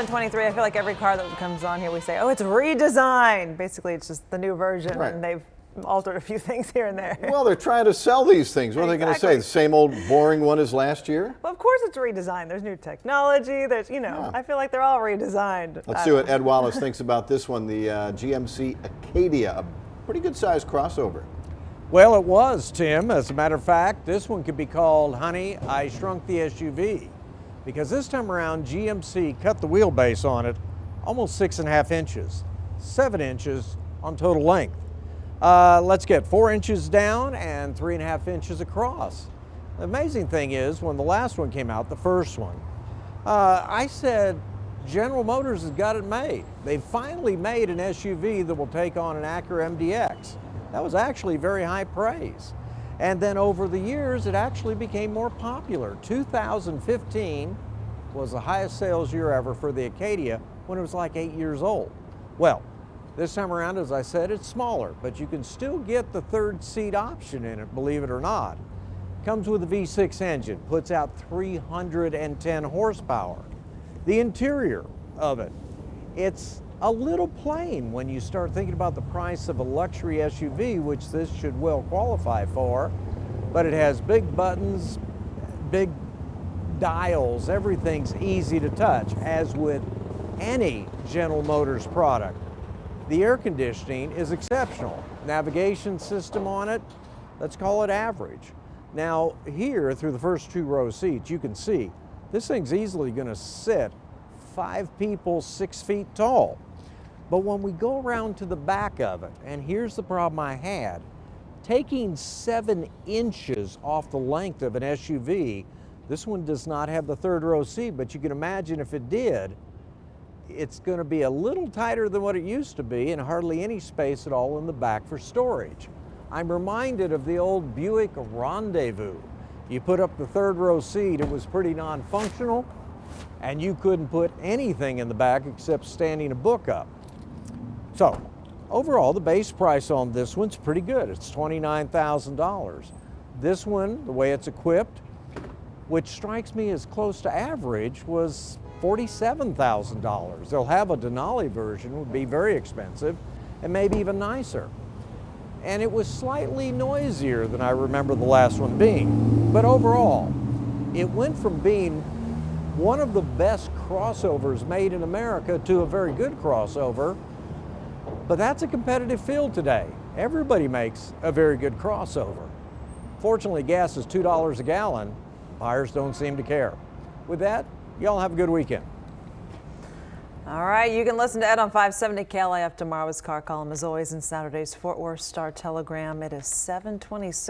23, I feel like every car that comes on here we say, oh, it's redesigned. Basically, it's just the new version, Right. and they've altered a few things here and there. Well, they're trying to sell these things. What are they going to say? The same old boring one as last year? Well, of course it's redesigned. There's new technology. There's, Yeah. I feel like they're all redesigned. Let's see what Ed Wallace thinks about this one, the GMC Acadia, a pretty good sized crossover. Well, it was, Tim. As a matter of fact, this one could be called Honey, I Shrunk the SUV. Because this time around, GMC cut the wheelbase on it almost 6.5 inches, 7 inches on total length. Let's get 4 inches down and 3.5 inches across. The amazing thing is, when the last one came out, the first one, I said, General Motors has got it made. They finally made an SUV that will take on an Acura MDX. That was actually very high praise. And then over the years, it actually became more popular. 2015 was the highest sales year ever for the Acadia when it was like 8 years old. Well, this time around, as I said, it's smaller, but you can still get the third seat option in it, believe it or not. Comes with a V6 engine, puts out 310 horsepower. The interior of it, it's a little plain when you start thinking about the price of a luxury SUV, which this should well qualify for, but it has big buttons, big dials, everything's easy to touch, as with any General Motors product. The air conditioning is exceptional. Navigation system on it, let's call it average. Now here, through the first 2 row seats, you can see this thing's easily going to sit 5 people 6 feet tall. But when we go around to the back of it, and here's the problem I had, taking 7 inches off the length of an SUV, this one does not have the 3rd row seat, but you can imagine if it did, it's going to be a little tighter than what it used to be and hardly any space at all in the back for storage. I'm reminded of the old Buick Rendezvous. You put up the 3rd row seat, it was pretty non-functional, and you couldn't put anything in the back except standing a book up. So, overall, the base price on this one's pretty good. It's $29,000. This one, the way it's equipped, which strikes me as close to average, was $47,000. They'll have a Denali version, would be very expensive, and maybe even nicer. And it was slightly noisier than I remember the last one being. But overall, it went from being one of the best crossovers made in America to a very good crossover. But that's a competitive field today. Everybody makes a very good crossover. Fortunately, gas is $2 a gallon. Buyers don't seem to care. With that, y'all have a good weekend. All right, you can listen to Ed on 570 KLIF tomorrow's car column, as always, in Saturday's Fort Worth Star Telegram. It is 7:26.